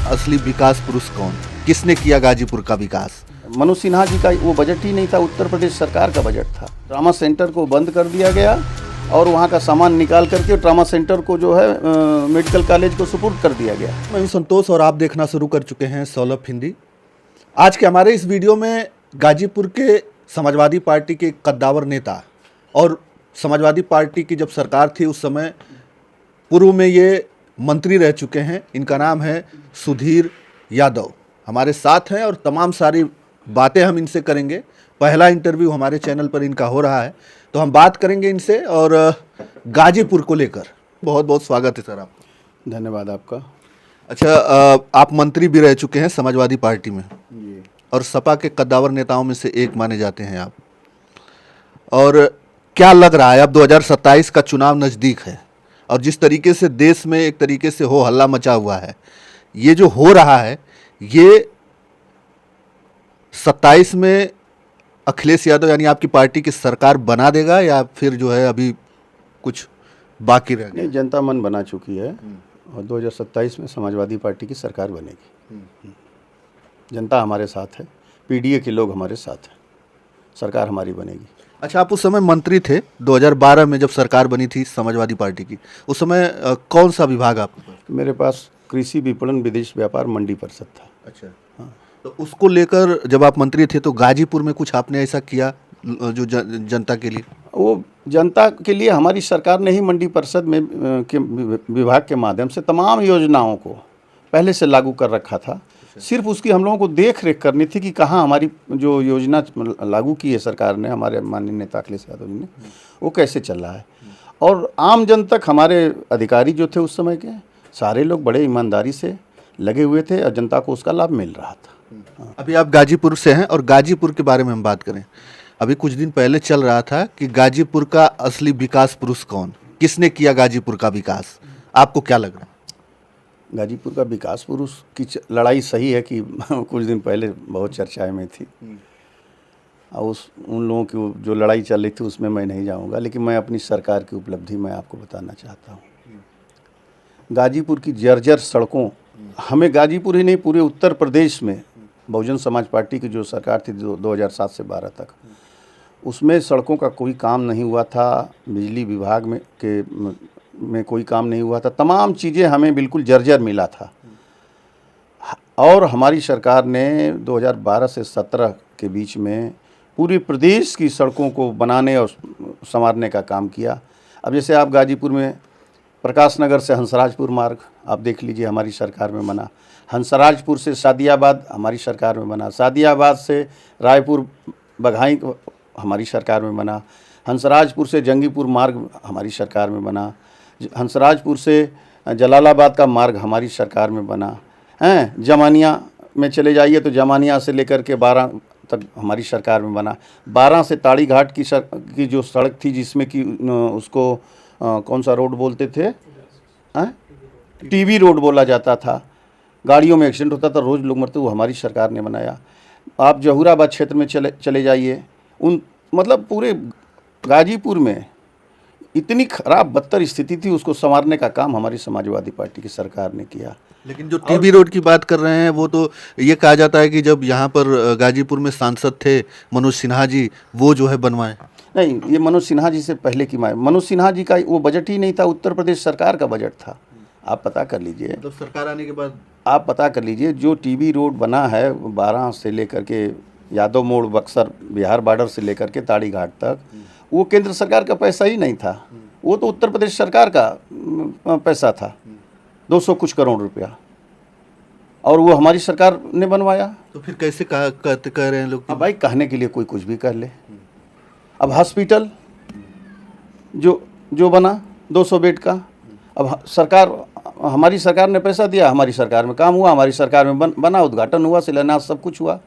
असली विकास पुरुष कौन, किसने किया गाजीपुर का विकास? मनोज सिन्हा जी का वो बजट ही नहीं था, उत्तर प्रदेश सरकार का बजट था। ट्रामा सेंटर को बंद कर दिया गया और वहाँ का सामान निकाल करके ट्रामा सेंटर को जो है मेडिकल कॉलेज को सुपुर्द कर दिया गया। मैं हूं संतोष और आप देखना शुरू कर चुके हैं सौलभ हिंदी। आज के हमारे इस वीडियो में गाजीपुर के समाजवादी पार्टी के कद्दावर नेता और समाजवादी पार्टी की जब सरकार थी उस समय पूर्व में ये मंत्री रह चुके हैं, इनका नाम है सुधीर यादव। हमारे साथ हैं और तमाम सारी बातें हम इनसे करेंगे। पहला इंटरव्यू हमारे चैनल पर इनका हो रहा है, तो हम बात करेंगे इनसे और गाजीपुर को लेकर। बहुत बहुत स्वागत है सर आपका। धन्यवाद आपका। अच्छा, आप मंत्री भी रह चुके हैं समाजवादी पार्टी में और सपा के कद्दावर नेताओं में से एक माने जाते हैं आप। और क्या लग रहा है, अब 2027 का चुनाव नज़दीक है और जिस तरीके से देश में एक तरीके से हो हल्ला मचा हुआ है, ये जो हो रहा है ये 27 में अखिलेश यादव यानी आपकी पार्टी की सरकार बना देगा या फिर जो है अभी कुछ बाकी रह गया? नहीं, जनता मन बना चुकी है और 2027 में समाजवादी पार्टी की सरकार बनेगी। जनता हमारे साथ है, पीडीए के लोग हमारे साथ हैं, सरकार हमारी बनेगी। अच्छा, आप उस समय मंत्री थे 2012 में जब सरकार बनी थी समाजवादी पार्टी की, उस समय कौन सा विभाग आपके पास? मेरे पास कृषि विपणन विदेश व्यापार मंडी परिषद था। अच्छा, हाँ। तो उसको लेकर जब आप मंत्री थे तो गाजीपुर में कुछ आपने ऐसा किया जो जनता के लिए? वो जनता के लिए हमारी सरकार ने ही मंडी परिषद में के विभाग के माध्यम से तमाम योजनाओं को पहले से लागू कर रखा था। सिर्फ उसकी हम लोगों को देख रेख करनी थी कि कहाँ हमारी जो योजना लागू की है सरकार ने, हमारे माननीय नेता अखिलेश यादव जी ने, वो कैसे चल रहा है। और आम जन तक हमारे अधिकारी जो थे उस समय के सारे लोग बड़े ईमानदारी से लगे हुए थे और जनता को उसका लाभ मिल रहा था। अभी आप गाजीपुर से हैं और गाजीपुर के बारे में हम बात करें। अभी कुछ दिन पहले चल रहा था कि गाजीपुर का असली विकास पुरुष कौन, किसने किया गाजीपुर का विकास, आपको क्या लग रहा है? गाजीपुर का विकास पुरुष की लड़ाई सही है कि कुछ दिन पहले बहुत चर्चाएं में थी और उन लोगों की जो लड़ाई चल रही थी उसमें मैं नहीं जाऊंगा, लेकिन मैं अपनी सरकार की उपलब्धि मैं आपको बताना चाहता हूँ। गाजीपुर की जर्जर सड़कों, हमें गाजीपुर ही नहीं पूरे उत्तर प्रदेश में बहुजन समाज पार्टी की जो सरकार थी 2007 से 12 तक, उसमें सड़कों का कोई काम नहीं हुआ था, बिजली विभाग में कोई काम नहीं हुआ था, तमाम चीज़ें हमें बिल्कुल जर्जर मिला था। और हमारी सरकार ने 2012 से 17 के बीच में पूरे प्रदेश की सड़कों को बनाने और संवारने का काम किया। अब जैसे आप गाजीपुर में प्रकाश नगर से हंसराजपुर मार्ग आप देख लीजिए, हमारी सरकार में बना। हंसराजपुर से सादियाबाद हमारी सरकार में बना। सादियाबाद से रायपुर बघाई हमारी सरकार में बना। हंसराजपुर से जंगीपुर मार्ग हमारी सरकार में बना। हंसराजपुर से जलालाबाद का मार्ग हमारी सरकार में बना हैं। जमानिया में चले जाइए तो जमानिया से लेकर के 12 तक हमारी सरकार में बना। 12 से ताड़ी घाट की जो सड़क थी जिसमें कि उसको कौन सा रोड बोलते थे, टीबी रोड बोला जाता था, गाड़ियों में एक्सीडेंट होता था, रोज़ लोग मरते, वो हमारी सरकार ने बनाया। आप जहूराबाद क्षेत्र में चले जाइए, मतलब पूरे गाजीपुर में इतनी खराब बदतर स्थिति थी, उसको संवारने का काम हमारी समाजवादी पार्टी की सरकार ने किया। लेकिन जो टीबी रोड की बात कर रहे हैं वो तो ये कहा जाता है कि जब यहाँ पर गाजीपुर में सांसद थे मनोज सिन्हा जी, वो जो है बनवाए। नहीं, ये मनोज सिन्हा जी से पहले की मनोज सिन्हा जी का वो बजट ही नहीं था, उत्तर प्रदेश सरकार का बजट था। आप पता कर लीजिए, मतलब सरकार आने के बाद आप पता कर लीजिए जो टीबी रोड बना है 12 से लेकर के यादव मोड़ बक्सर बिहार बॉर्डर से लेकर के ताड़ी घाट तक, वो केंद्र सरकार का पैसा ही नहीं था, वो तो उत्तर प्रदेश सरकार का पैसा था, 200 कुछ करोड़ रुपया, और वो हमारी सरकार ने बनवाया। तो फिर कैसे कह रहे हैं लोग? अब भाई कहने के लिए कोई कुछ भी कर ले। अब हॉस्पिटल जो बना 200 बेड का, अब सरकार, हमारी सरकार ने पैसा दिया, हमारी सरकार में काम हुआ, हमारी सरकार में बना, उद्घाटन हुआ, शिलान्यास सब कुछ हुआ।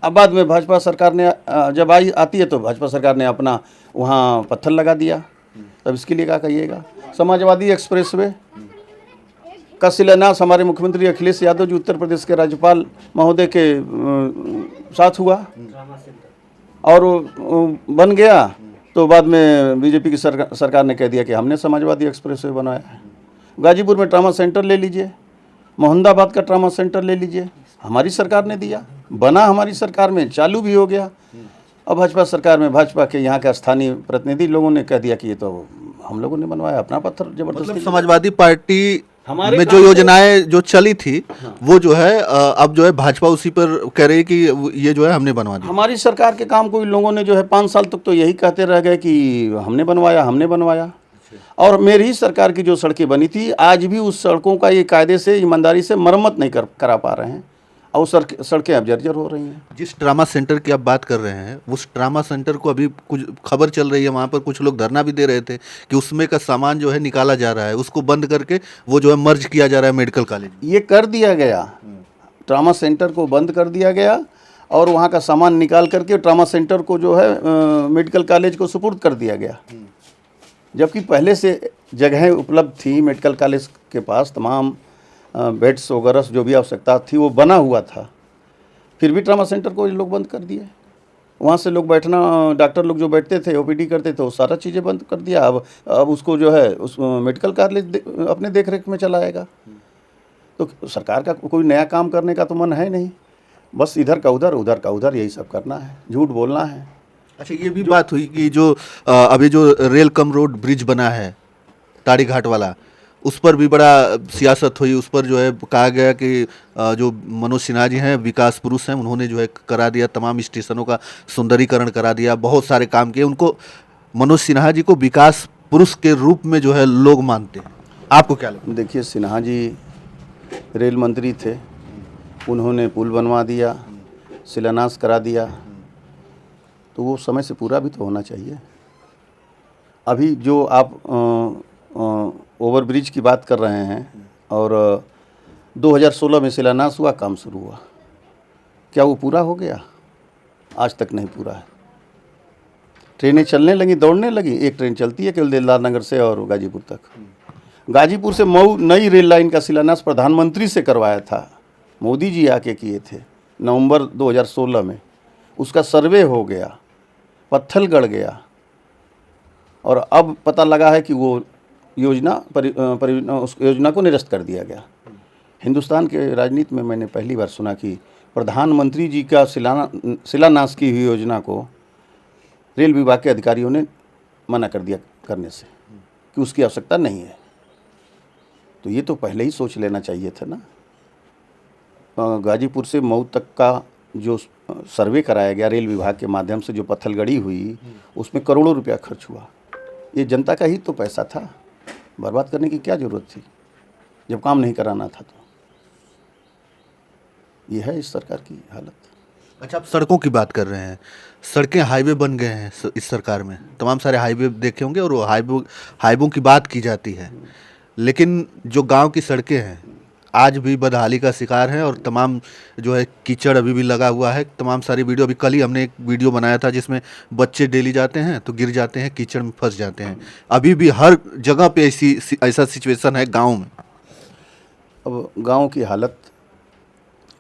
अब बाद में भाजपा सरकार ने जब आती है तो भाजपा सरकार ने अपना वहाँ पत्थर लगा दिया। तब इसके लिए क्या कहिएगा। समाजवादी एक्सप्रेसवे का शिलान्यास हमारे मुख्यमंत्री अखिलेश यादव जी उत्तर प्रदेश के राज्यपाल महोदय के साथ हुआ और बन गया। तो बाद में बीजेपी की सरकार ने कह दिया कि हमने समाजवादी एक्सप्रेसवे बनाया है। गाजीपुर में ट्रामा सेंटर ले लीजिए, मोहम्मदाबाद का ट्रामा सेंटर ले लीजिए, हमारी सरकार ने दिया, बना हमारी सरकार में, चालू भी हो गया। अब भाजपा सरकार में भाजपा के यहाँ के स्थानीय प्रतिनिधि लोगों ने कह दिया कि ये तो हम लोगों ने बनवाया, अपना पत्थर जबरदस्ती। मतलब समाजवादी पार्टी हमारे में जो काम योजनाएं जो चली थी वो जो है अब जो है भाजपा उसी पर कह रही है कि ये जो है हमने बनवा दी। हमारी सरकार के काम को इन लोगों ने जो है 5 साल तक तो यही कहते रह गए कि हमने बनवाया, हमने बनवाया। और मेरी ही सरकार की जो सड़कें बनी थी, आज भी उस सड़कों का ये कायदे से, ईमानदारी से मरम्मत नहीं करा पा रहे हैं, और सड़कें अब जर्जर हो रही हैं। जिस ट्रामा सेंटर की आप बात कर रहे हैं, उस ट्रामा सेंटर को अभी कुछ खबर चल रही है, वहाँ पर कुछ लोग धरना भी दे रहे थे कि उसमें का सामान जो है निकाला जा रहा है, उसको बंद करके वो जो है मर्ज किया जा रहा है मेडिकल कॉलेज। ये कर दिया गया, ट्रामा सेंटर को बंद कर दिया गया और वहाँ का सामान निकाल करके ट्रामा सेंटर को जो है मेडिकल कॉलेज को सुपुर्द कर दिया गया। जबकि पहले से जगहें उपलब्ध थी, मेडिकल कॉलेज के पास तमाम बेड्स वगैरह जो भी आवश्यकता थी वो बना हुआ था, फिर भी ट्रामा सेंटर को ये लोग बंद कर दिए। वहाँ से लोग बैठना, डॉक्टर लोग जो बैठते थे, ओपीडी करते थे, वो सारा चीज़ें बंद कर दिया। अब उसको जो है उस मेडिकल कॉलेज अपने देख रेख में चलाएगा। तो सरकार का कोई नया काम करने का तो मन है नहीं, बस इधर का उधर, उधर का उधर, यही सब करना है, झूठ बोलना है। अच्छा, ये भी बात हुई कि जो अभी जो रेल कम रोड ब्रिज बना है ताड़ी घाट वाला, उस पर भी बड़ा सियासत हुई। उस पर जो है कहा गया कि जो मनोज सिन्हा जी हैं, विकास पुरुष हैं, उन्होंने जो है करा दिया, तमाम स्टेशनों का सुंदरीकरण करा दिया, बहुत सारे काम किए। उनको, मनोज सिन्हा जी को विकास पुरुष के रूप में जो है लोग मानते हैं। आपको क्या लगता है? देखिए, सिन्हा जी रेल मंत्री थे, उन्होंने पुल बनवा दिया, शिलान्यास करा दिया, तो वो समय से पूरा भी तो होना चाहिए। अभी जो आप ओवर ब्रिज की बात कर रहे हैं, और 2016 में शिलान्यास हुआ, काम शुरू हुआ, क्या वो पूरा हो गया? आज तक नहीं पूरा है। ट्रेनें चलने लगी, दौड़ने लगी, एक ट्रेन चलती है केवल दिलदार नगर से और गाजीपुर तक। गाजीपुर से मऊ नई रेल लाइन का शिलान्यास प्रधानमंत्री से करवाया था, मोदी जी आके किए थे नवंबर 2016 में। उसका सर्वे हो गया, पत्थर गड़ गया, और अब पता लगा है कि वो उस योजना को निरस्त कर दिया गया। हिंदुस्तान के राजनीति में मैंने पहली बार सुना कि प्रधानमंत्री जी का शिलान्यास की हुई योजना को रेल विभाग के अधिकारियों ने मना कर दिया करने से, कि उसकी आवश्यकता नहीं है। तो ये तो पहले ही सोच लेना चाहिए था ना। गाजीपुर से मऊ तक का जो सर्वे कराया गया रेल विभाग के माध्यम से, जो पत्थलगड़ी हुई, उसमें करोड़ों रुपया खर्च हुआ। ये जनता का ही तो पैसा था, बर्बाद करने की क्या ज़रूरत थी जब काम नहीं कराना था। तो ये है इस सरकार की हालत। अच्छा, आप सड़कों की बात कर रहे हैं, सड़कें हाईवे बन गए हैं इस सरकार में, तमाम सारे हाईवे देखे होंगे, और वो हाईवों की बात की जाती है, लेकिन जो गांव की सड़कें हैं आज भी बदहाली का शिकार हैं, और तमाम जो है कीचड़ अभी भी लगा हुआ है। तमाम सारी वीडियो, अभी कल ही हमने एक वीडियो बनाया था जिसमें बच्चे डेली जाते हैं तो गिर जाते हैं, कीचड़ में फंस जाते हैं। अभी भी हर जगह पे ऐसा सिचुएशन है गाँव में। अब गांव की हालत,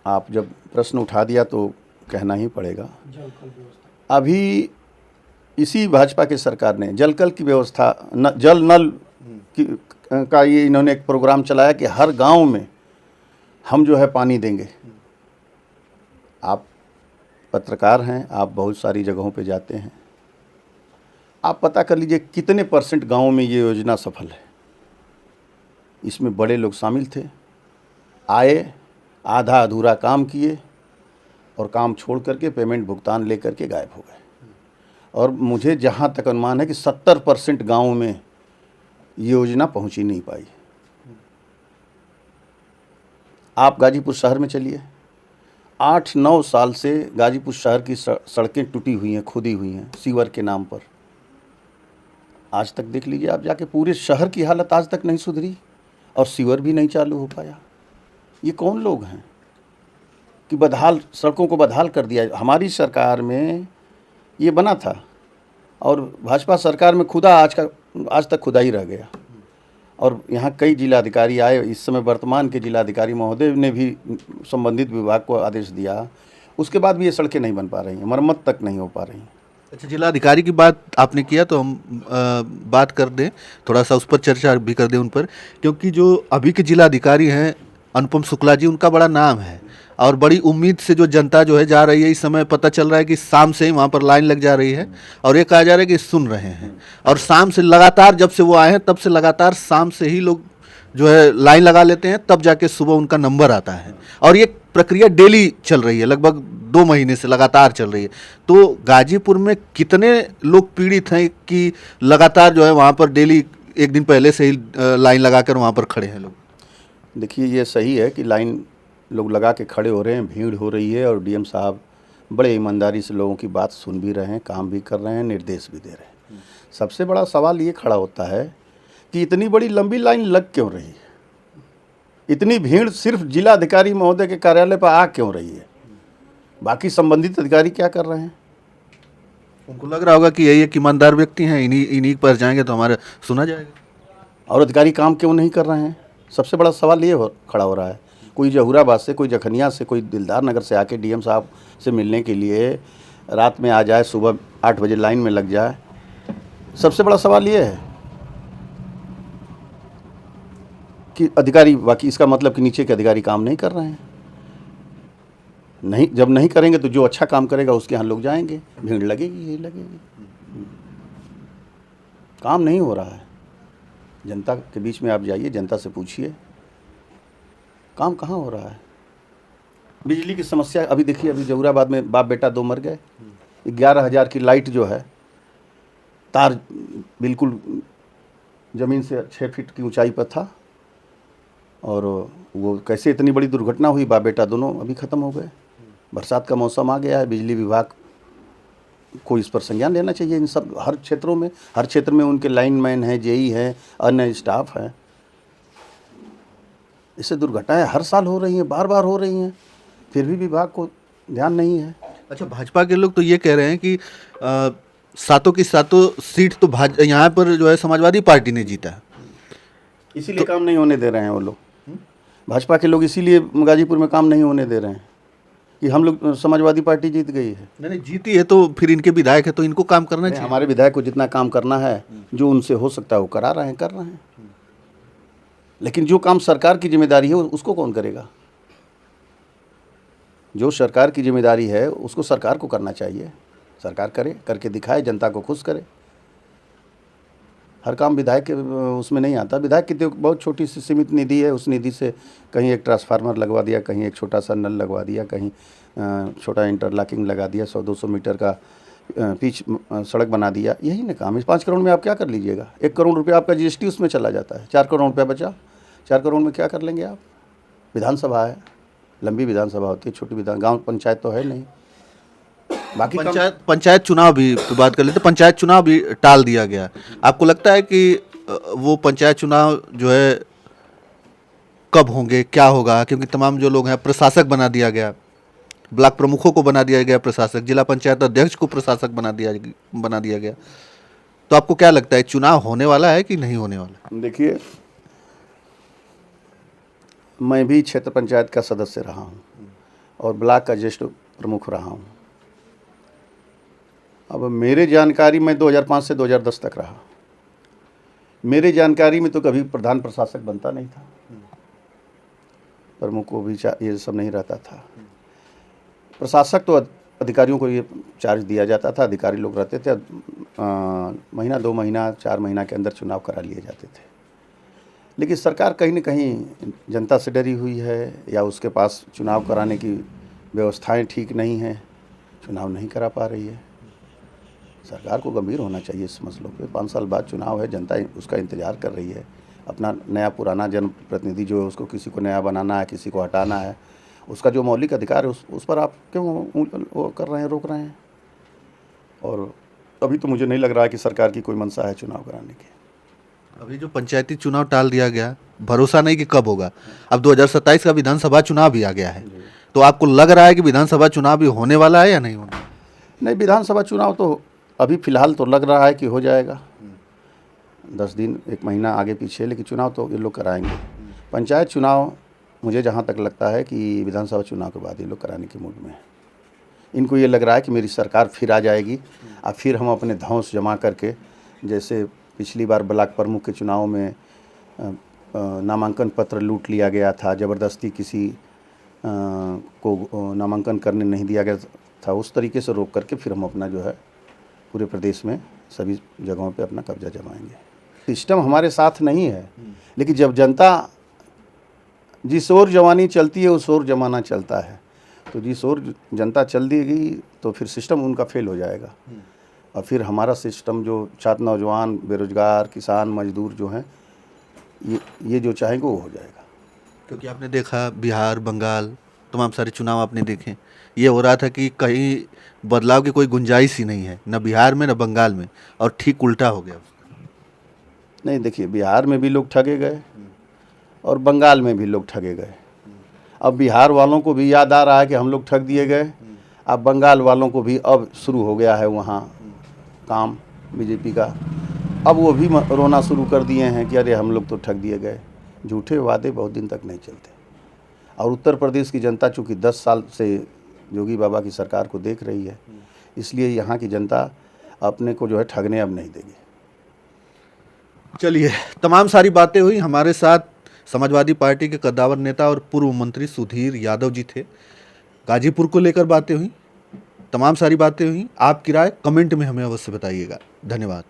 आप जब प्रश्न उठा दिया तो कहना ही पड़ेगा। अभी इसी भाजपा की सरकार ने जलकल की व्यवस्था, जल नल का ये इन्होंने एक प्रोग्राम चलाया कि हर गांव में हम जो है पानी देंगे। आप पत्रकार हैं, आप बहुत सारी जगहों पे जाते हैं, आप पता कर लीजिए कितने % गाँव में ये योजना सफल है। इसमें बड़े लोग शामिल थे, आए, आधा अधूरा काम किए, और काम छोड़ करके पेमेंट भुगतान ले करके गायब हो गए। और मुझे जहाँ तक अनुमान है कि 70% गाँव में ये योजना पहुँच ही नहीं पाई। आप गाजीपुर शहर में चलिए, 8-9 साल से गाजीपुर शहर की सड़कें टूटी हुई हैं, खुदी हुई हैं सीवर के नाम पर। आज तक देख लीजिए आप जाके, पूरे शहर की हालत आज तक नहीं सुधरी, और सीवर भी नहीं चालू हो पाया। ये कौन लोग हैं कि सड़कों को बदहाल कर दिया? हमारी सरकार में ये बना था, और भाजपा सरकार में आज तक खुदा ही रह गया। और यहाँ कई जिलाधिकारी आए, इस समय वर्तमान के जिलाधिकारी महोदय ने भी संबंधित विभाग को आदेश दिया, उसके बाद भी ये सड़कें नहीं बन पा रही हैं, मरम्मत तक नहीं हो पा रही हैं। अच्छा, जिलाधिकारी की बात आपने किया तो हम बात कर दें, थोड़ा सा उस पर चर्चा भी कर दें उन पर, क्योंकि जो अभी के जिलाधिकारी हैं अनुपम शुक्ला जी, उनका बड़ा नाम है और बड़ी उम्मीद से जो जनता जो है जा रही है। इस समय पता चल रहा है कि शाम से ही वहाँ पर लाइन लग जा रही है और ये कहा जा रहा है कि सुन रहे हैं। और शाम से लगातार, जब से वो आए हैं तब से लगातार शाम से ही लोग जो है लाइन लगा लेते हैं, तब जाके सुबह उनका नंबर आता है। और ये प्रक्रिया डेली चल रही है, लगभग 2 महीने से लगातार चल रही है। तो गाजीपुर में कितने लोग पीड़ित हैं कि लगातार जो है वहाँ पर डेली एक दिन पहले से ही लाइन लगाकर वहाँ पर खड़े हैं लोग? देखिए, ये सही है कि लाइन लोग लगा के खड़े हो रहे हैं, भीड़ हो रही है, और डीएम साहब बड़े ईमानदारी से लोगों की बात सुन भी रहे हैं, काम भी कर रहे हैं, निर्देश भी दे रहे हैं। सबसे बड़ा सवाल ये खड़ा होता है कि इतनी बड़ी लंबी लाइन लग क्यों रही है? इतनी भीड़ सिर्फ जिला अधिकारी महोदय के कार्यालय पर आ क्यों रही है? बाकी संबंधित अधिकारी क्या कर रहे हैं? उनको लग रहा होगा कि यही एक ईमानदार व्यक्ति हैं, इन्हीं पर जाएंगे तो हमारा सुना जाएगा। और अधिकारी काम क्यों नहीं कर रहे हैं? सबसे बड़ा सवाल ये खड़ा हो रहा है। कोई जहूराबाद से, कोई जखनिया से, कोई दिलदार नगर से आके डीएम साहब से मिलने के लिए रात में आ जाए, सुबह 8 बजे लाइन में लग जाए। सबसे बड़ा सवाल ये है कि अधिकारी, बाकी इसका मतलब कि नीचे के अधिकारी काम नहीं कर रहे हैं। नहीं, जब नहीं करेंगे तो जो अच्छा काम करेगा उसके यहाँ लोग जाएंगे, भीड़ लगेगी, यही लगेगी। काम नहीं हो रहा है। जनता के बीच में आप जाइए, जनता से पूछिए, काम कहाँ हो रहा है? बिजली की समस्या अभी देखिए, अभी जहूराबाद में बाप बेटा 2 मर गए। 11,000 की लाइट जो है, तार बिल्कुल ज़मीन से 6 फीट की ऊंचाई पर था, और वो कैसे इतनी बड़ी दुर्घटना हुई, बाप बेटा दोनों अभी ख़त्म हो गए। बरसात का मौसम आ गया है, बिजली विभाग को इस पर संज्ञान लेना चाहिए। इन सब हर क्षेत्रों में, हर क्षेत्र में उनके लाइनमैन हैं, जेई हैं, अन्य स्टाफ हैं। इससे दुर्घटनाएं हर साल हो रही हैं, बार बार हो रही हैं, फिर भी विभाग को ध्यान नहीं है। अच्छा, भाजपा के लोग तो ये कह रहे हैं कि सातों की सातों सीट तो यहाँ पर जो है समाजवादी पार्टी ने जीता है, इसीलिए काम नहीं होने दे रहे हैं वो लोग। भाजपा के लोग इसीलिए गाजीपुर में काम नहीं होने दे रहे हैं कि हम लोग, समाजवादी पार्टी जीत गई है। नहीं, जीती है तो फिर इनके विधायक है तो इनको काम करना चाहिए। हमारे विधायक को जितना काम करना है, जो उनसे हो सकता है वो करा रहे हैं, कर रहे हैं। लेकिन जो काम सरकार की जिम्मेदारी है उसको कौन करेगा? जो सरकार की जिम्मेदारी है उसको सरकार को करना चाहिए। सरकार करे, करके दिखाए, जनता को खुश करे। हर काम विधायक के उसमें नहीं आता। विधायक की तो बहुत छोटी सी सीमित निधि है, उस निधि से कहीं एक ट्रांसफार्मर लगवा दिया, कहीं एक छोटा सा नल लगवा दिया, कहीं छोटा इंटरलॉकिंग लगा दिया, 100-200 मीटर का पिच सड़क बना दिया, यही ना काम है। 5 करोड़ में आप क्या कर लीजिएगा? 1 करोड़ रुपया आपका जीएसटी उसमें चला जाता है, 4 करोड़ रुपया बचा। 4 करोड़ में क्या कर लेंगे आप? विधानसभा है, लंबी विधानसभा होती है, छोटी गाँव पंचायत तो है नहीं। बाकी पंचायत चुनाव भी तो बात कर लेते, पंचायत चुनाव भी टाल दिया गया। आपको लगता है कि वो पंचायत चुनाव जो है कब होंगे, क्या होगा? क्योंकि तमाम जो लोग हैं, प्रशासक बना दिया गया, ब्लॉक प्रमुखों को बना दिया गया प्रशासक, जिला पंचायत अध्यक्ष को प्रशासक बना दिया गया। तो आपको क्या लगता है, चुनाव होने वाला है कि नहीं होने वाला? देखिए, मैं भी क्षेत्र पंचायत का सदस्य रहा हूँ और ब्लॉक का ज्येष्ठ प्रमुख रहा हूँ। अब मेरे जानकारी में 2005 से 2010 तक रहा। मेरे जानकारी में तो कभी प्रधान प्रशासक बनता नहीं था, प्रमुख को भी ये सब नहीं रहता था। प्रशासक तो अधिकारियों को ये चार्ज दिया जाता था, अधिकारी लोग रहते थे। महीना 2 महीना 4 महीना के अंदर चुनाव करा लिए जाते थे। लेकिन सरकार कहीं न कहीं जनता से डरी हुई है, या उसके पास चुनाव कराने की व्यवस्थाएं ठीक नहीं हैं, चुनाव नहीं करा पा रही है। सरकार को गंभीर होना चाहिए इस मसलों पे। 5 साल बाद चुनाव है, जनता उसका इंतज़ार कर रही है। अपना नया पुराना जनप्रतिनिधि जो है, उसको किसी को नया बनाना है, किसी को हटाना है, उसका जो मौलिक अधिकार है उस पर आप क्यों वो कर रहे हैं, रोक रहे हैं? और अभी तो मुझे नहीं लग रहा है कि सरकार की कोई मंशा है चुनाव कराने की। अभी जो पंचायती चुनाव टाल दिया गया, भरोसा नहीं कि कब होगा। अब 2027 का विधानसभा चुनाव भी आ गया है, तो आपको लग रहा है कि विधानसभा चुनाव भी होने वाला है या नहीं होने? नहीं, विधानसभा चुनाव तो अभी फ़िलहाल तो लग रहा है कि हो जाएगा, 10 दिन 1 महीना आगे पीछे, लेकिन चुनाव तो ये लोग कराएंगे। पंचायत चुनाव मुझे जहाँ तक लगता है कि विधानसभा चुनाव के बाद ये लोग कराने के मूड में है। इनको ये लग रहा है कि मेरी सरकार फिर आ जाएगी और फिर हम अपने धौंस जमा करके, जैसे पिछली बार ब्लॉक प्रमुख के चुनाव में नामांकन पत्र लूट लिया गया था, ज़बरदस्ती किसी को नामांकन करने नहीं दिया गया था, उस तरीके से रोक करके फिर हम अपना जो है पूरे प्रदेश में सभी जगहों पे अपना कब्जा जमाएंगे। सिस्टम हमारे साथ नहीं है, लेकिन जब जनता जिस ओर जवानी चलती है उस ओर जमाना चलता है, तो जिस ओर जनता चल देगी तो फिर सिस्टम उनका फेल हो जाएगा और फिर हमारा सिस्टम जो छात्र, नौजवान, बेरोजगार, किसान, मजदूर जो हैं ये जो चाहेंगे वो हो जाएगा। क्योंकि आपने देखा बिहार, बंगाल, तमाम सारे चुनाव आपने देखे, ये हो रहा था कि कहीं बदलाव की कोई गुंजाइश ही नहीं है, न बिहार में न बंगाल में, और ठीक उल्टा हो गया। नहीं, देखिए, बिहार में भी लोग ठगे गए और बंगाल में भी लोग ठगे गए। अब बिहार वालों को भी याद आ रहा है कि हम लोग ठग दिए गए, अब बंगाल वालों को भी अब शुरू हो गया है वहाँ काम बीजेपी का। अब वो भी रोना शुरू कर दिए हैं कि अरे हम लोग तो ठग दिए गए। झूठे वादे बहुत दिन तक नहीं चलते और उत्तर प्रदेश की जनता चूँकि 10 साल से योगी बाबा की सरकार को देख रही है, इसलिए यहाँ की जनता अपने को जो है ठगने अब नहीं देगी। चलिए, तमाम सारी बातें हुई। हमारे साथ समाजवादी पार्टी के कद्दावर नेता और पूर्व मंत्री सुधीर यादव जी थे। गाजीपुर को लेकर बातें हुई, तमाम सारी बातें हुई। आपकी राय कमेंट में हमें अवश्य बताइएगा। धन्यवाद।